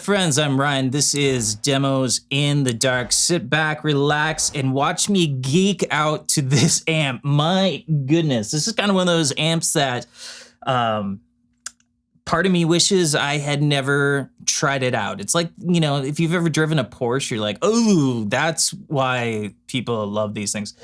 friends? I'm Ryan. This is Demos in the Dark. Sit back, relax, and watch me geek out to this amp. My goodness, this is kind of one of those amps that part of me wishes I had never tried it out. It's like, you know, if you've ever driven a Porsche, you're like, oh, that's why people love these things.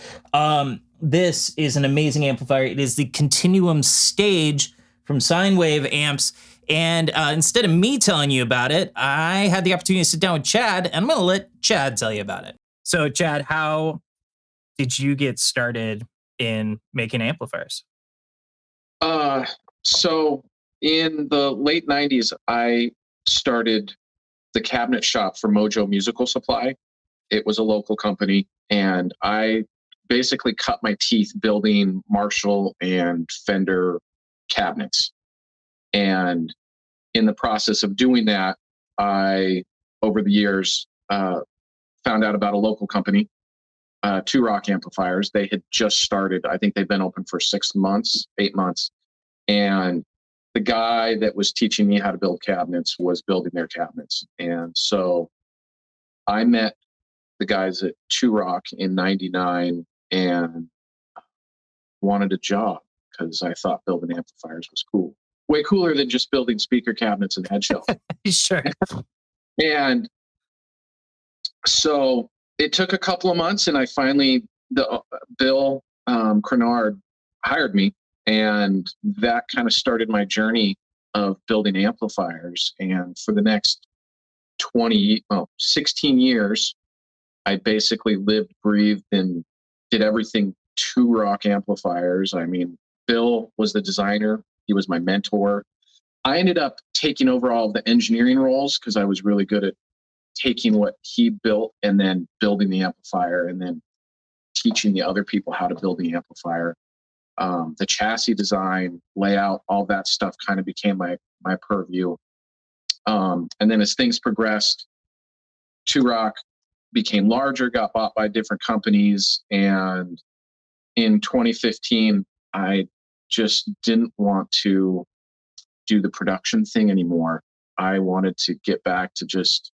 This is an amazing amplifier. It is the Continuum Stage from SineWave Amps. And instead of me telling you about it, I had the opportunity to sit down with Chad, and I'm going to let Chad tell you about it. So, Chad, how did you get started in making amplifiers? So in the late 90s, I started the cabinet shop for Mojo Musical Supply. It was a local company, and I basically cut my teeth building Marshall and Fender cabinets. And in the process of doing that, I, over the years, found out about a local company, Two Rock Amplifiers. They had just started. I think they've been open for 8 months. And the guy that was teaching me how to build cabinets was building their cabinets. And so I met the guys at Two Rock in 99 and wanted a job because I thought building amplifiers was cool. Way cooler than just building speaker cabinets and head shelves. Sure. And so it took a couple of months, and I finally, Bill Crenard hired me, and that kind of started my journey of building amplifiers. And for the next 16 years, I basically lived, breathed, and did everything Two Rock Amplifiers. I mean, Bill was the designer. He was my mentor. I ended up taking over all of the engineering roles because I was really good at taking what he built and then building the amplifier and then teaching the other people how to build the amplifier. The chassis design, layout, all that stuff kind of became my purview. And then as things progressed, Two Rock became larger, got bought by different companies. And in 2015, I just didn't want to do the production thing anymore. I wanted to get back to just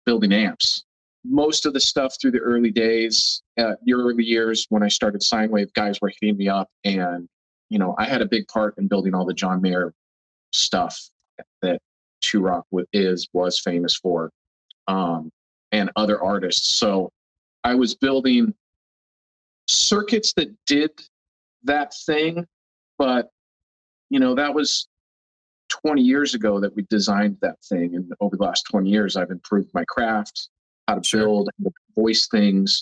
building amps. Most of the stuff through the early days, the early years when I started SineWave, guys were hitting me up, and you know, I had a big part in building all the John Mayer stuff that Two Rock was famous for, and other artists. So I was building circuits that did that thing, but you know, that was 20 years ago that we designed that thing, and over the last 20 years I've improved my craft, how to build, how to voice things,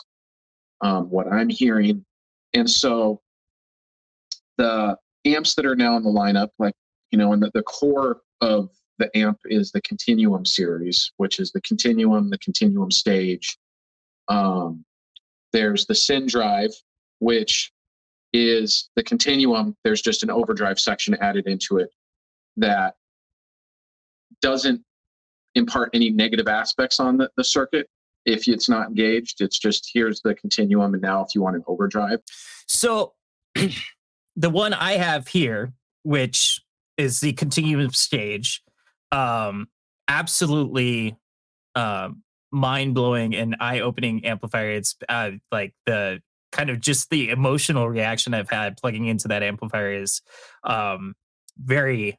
what I'm hearing. And so the amps that are now in the lineup, like, you know, and the core of the amp is the Continuum series, which is the Continuum Stage. There's the Syn Drive, which is the Continuum. There's just an overdrive section added into it that doesn't impart any negative aspects on the circuit. If it's not engaged, it's just, here's the Continuum, and now if you want an overdrive. So the one I have here, which is the Continuum Stage, absolutely mind-blowing and eye-opening amplifier. It's like the kind of just the emotional reaction I've had plugging into that amplifier is very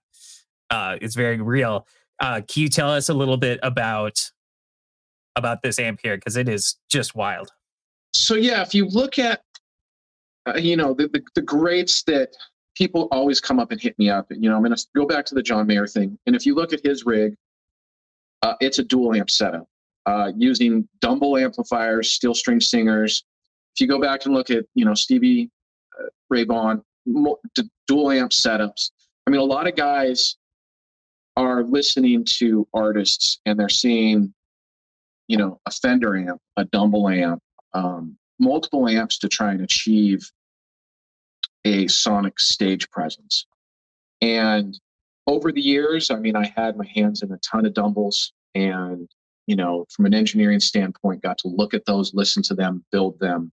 real. Can you tell us a little bit about this amp here, because it is just wild? So yeah, if you look at you know, the greats that people always come up and hit me up, you know, I'm going to go back to the John Mayer thing, and if you look at his rig, it's a dual amp setup using Dumble amplifiers, steel string singers. If you go back and look at, you know, Stevie Ray Vaughan, dual amp setups. I mean, a lot of guys are listening to artists and they're seeing, you know, a Fender amp, a Dumble amp, multiple amps to try and achieve a sonic stage presence. And over the years, I mean, I had my hands in a ton of Dumbles, and, you know, from an engineering standpoint, got to look at those, listen to them, build them.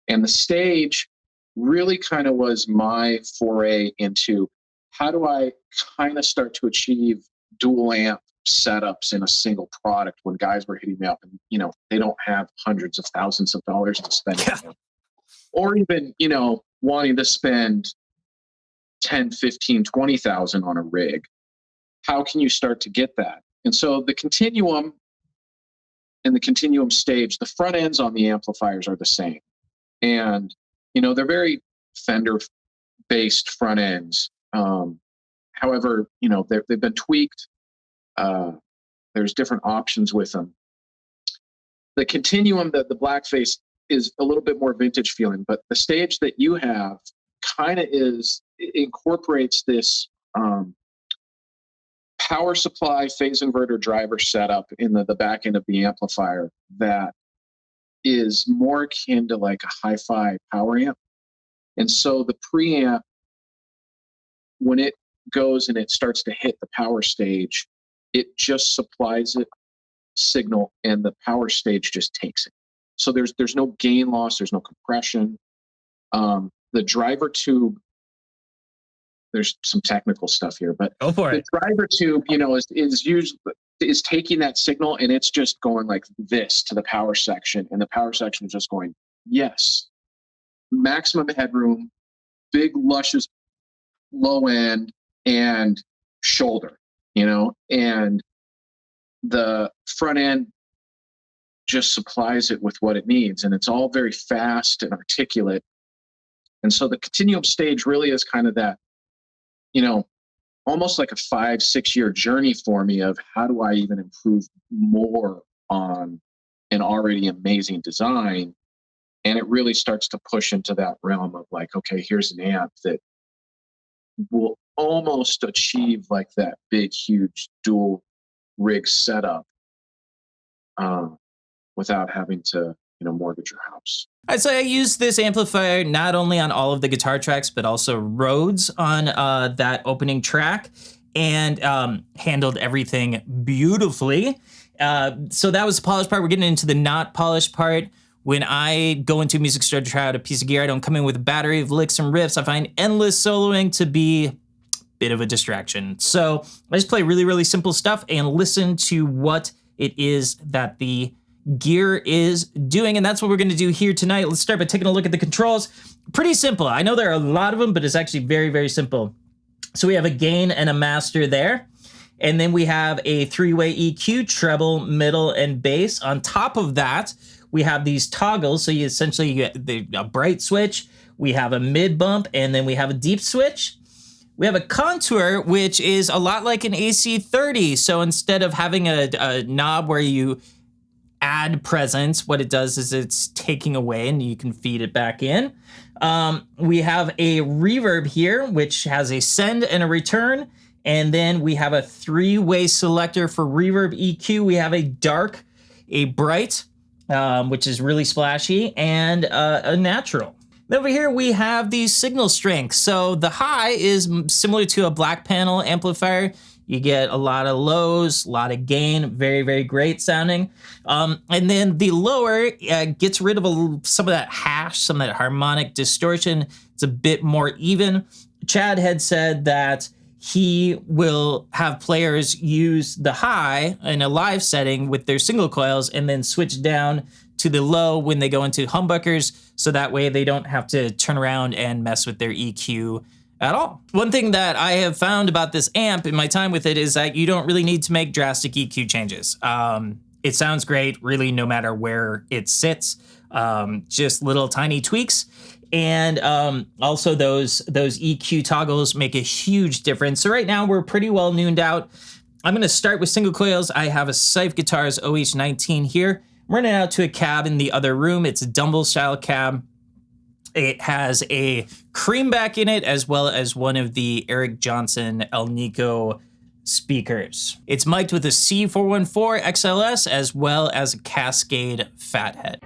And the Stage really kind of was my foray into how do I kind of start to achieve dual amp setups in a single product when guys were hitting me up and, they don't have hundreds of thousands of dollars to spend anymore. Or even, wanting to spend 10, 15, 20,000 on a rig. How can you start to get that? And so the Continuum and the Continuum Stage, the front ends on the amplifiers are the same. And, they're very Fender-based front ends. However, they've been tweaked. There's different options with them. The Continuum, the blackface, is a little bit more vintage feeling, but the Stage that you have kind of incorporates this power supply, phase inverter, driver setup in the back end of the amplifier that is more akin to like a hi-fi power amp. And so the preamp, when it goes and it starts to hit the power stage, it just supplies it signal and the power stage just takes it. So there's no gain loss, there's no compression. The driver tube, there's some technical stuff here, but go for it. The driver tube, is taking that signal and it's just going like this to the power section, and the power section is just going, yes, maximum headroom, big luscious low end and shoulder, and the front end just supplies it with what it needs, and it's all very fast and articulate. And so the Continuum Stage really is kind of that, almost like a 5-6 year journey for me of how do I even improve more on an already amazing design. And it really starts to push into that realm of like, okay, here's an amp that will almost achieve like that big, huge dual rig setup without having to, mortgage your house. I'd say I use this amplifier not only on all of the guitar tracks, but also Rhodes on that opening track, and handled everything beautifully. So that was the polished part. We're getting into the not polished part. When I go into a music store to try out a piece of gear, I don't come in with a battery of licks and riffs. I find endless soloing to be a bit of a distraction. So I just play really, really simple stuff and listen to what it is that the gear is doing, and that's what we're going to do here tonight. Let's start by taking a look at the controls. Pretty simple. I know there are a lot of them, but it's actually very, very simple. So we have a gain and a master there, and then we have a 3-way EQ, treble, middle, and bass. On top of that, we have these toggles. So you essentially get a bright switch, we have a mid bump, and then we have a deep switch. We have a contour, which is a lot like an AC30. So instead of having a knob where you add presence, what it does is it's taking away and you can feed it back in. We have a reverb here, which has a send and a return. And then we have a 3-way selector for reverb EQ. We have a dark, a bright, which is really splashy, and a natural. Over here, we have the signal strength. So the high is similar to a black panel amplifier. You get a lot of lows, a lot of gain, very, very great sounding. And then the lower gets rid of some of that hash, some of that harmonic distortion. It's a bit more even. Chad had said that he will have players use the high in a live setting with their single coils and then switch down to the low when they go into humbuckers, so that way they don't have to turn around and mess with their EQ at all. One thing that I have found about this amp in my time with it is that you don't really need to make drastic EQ changes. It sounds great, really, no matter where it sits. Just little tiny tweaks. And also those EQ toggles make a huge difference. So right now we're pretty well nooned out. I'm gonna start with single coils. I have a Sife Guitars OH19 here. I'm running out to a cab in the other room. It's a Dumble style cab. It has a creamback in it, as well as one of the Eric Johnson El Nico speakers. It's mic'd with a C414 XLS, as well as a Cascade Fathead.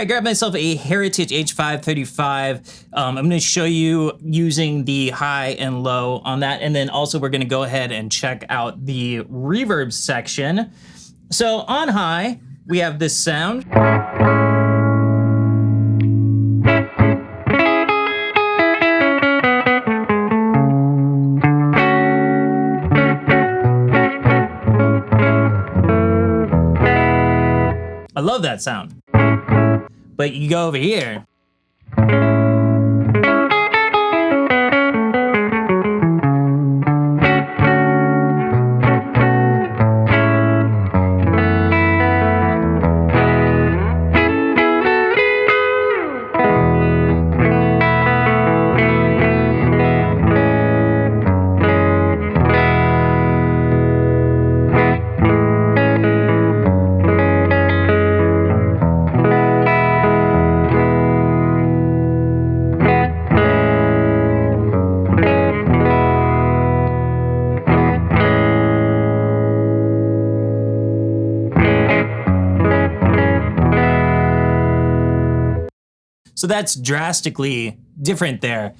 I grabbed myself a Heritage H535. I'm going to show you using the high and low on that. And then also we're going to go ahead and check out the reverb section. So on high, we have this sound. I love that sound. But you go over here. So that's drastically different there.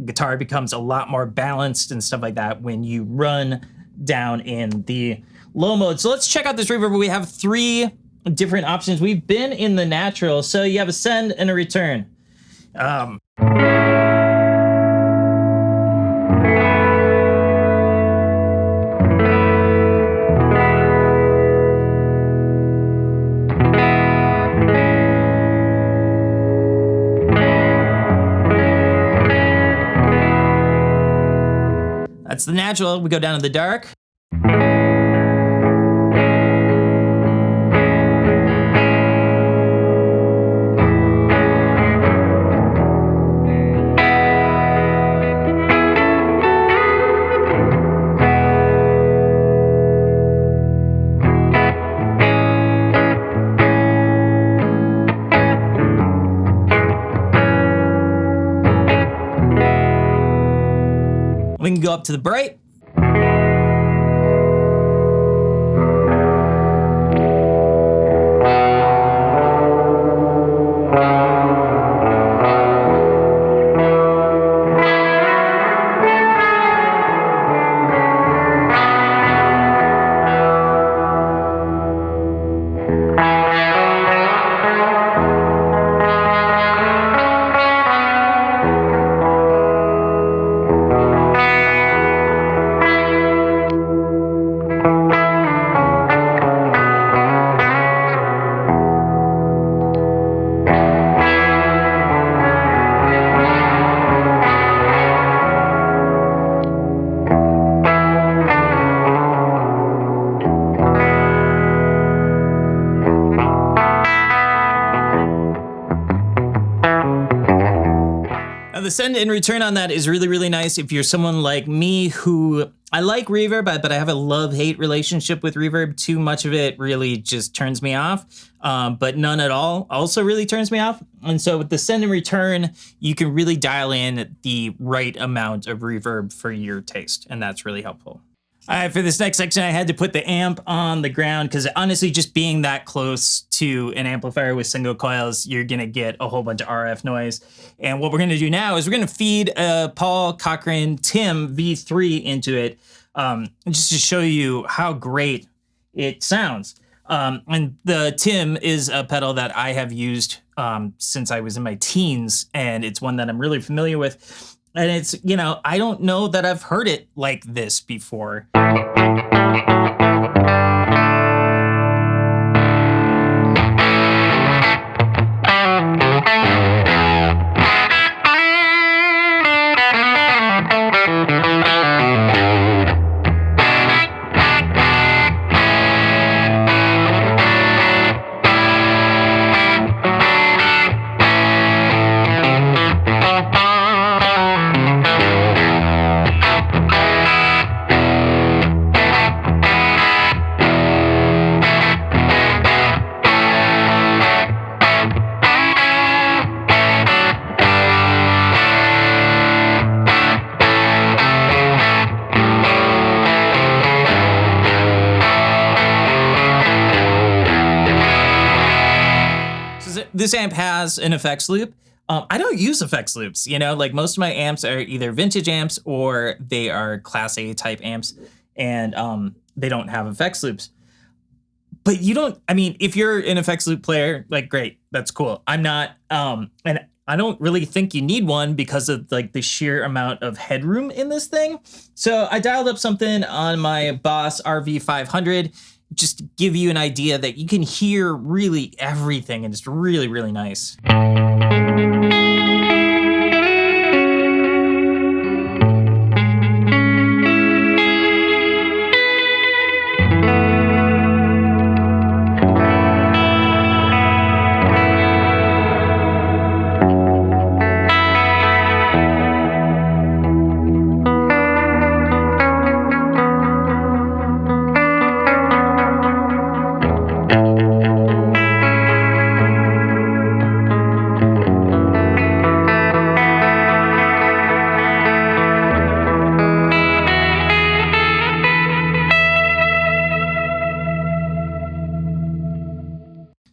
Guitar becomes a lot more balanced and stuff like that when you run down in the low mode. So let's check out this reverb. We have 3 different options. We've been in the natural. So you have a send and a return. That's the natural. We go down to the dark. We can go up to the bright. The send and return on that is really, really nice. If you're someone like me who, I like reverb, but I have a love-hate relationship with reverb. Too much of it really just turns me off, but none at all also really turns me off. And so with the send and return, you can really dial in the right amount of reverb for your taste, and that's really helpful. All right, for this next section, I had to put the amp on the ground because honestly, just being that close to an amplifier with single coils, you're gonna get a whole bunch of RF noise. And what we're gonna do now is we're gonna feed a Paul Cochran Tim V3 into it, just to show you how great it sounds. And the Tim is a pedal that I have used since I was in my teens, and it's one that I'm really familiar with. And it's, you know, I don't know that I've heard it like this before. this amp has an effects loop. I don't use effects loops, you know, like most of my amps are either vintage amps or they are Class A type amps, and they don't have effects loops. But you don't, I mean, if you're an effects loop player, like, great, that's cool. I'm not, and I don't really think you need one because of like the sheer amount of headroom in this thing. So I dialed up something on my Boss RV500, just to give you an idea that you can hear really everything, and it's really, really nice.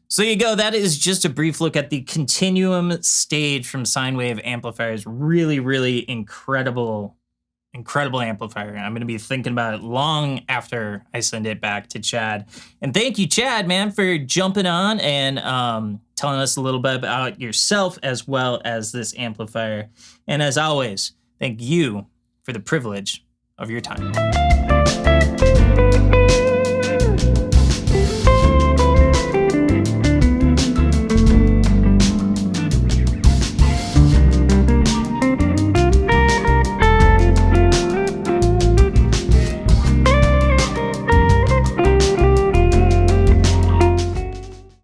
So you go, that is just a brief look at the Continuum Stage from SineWave Amplifiers. Really, really incredible amplifier. I'm going to be thinking about it long after I send it back to Chad. And thank you, Chad, man, for jumping on and telling us a little bit about yourself as well as this amplifier. And as always, thank you for the privilege of your time.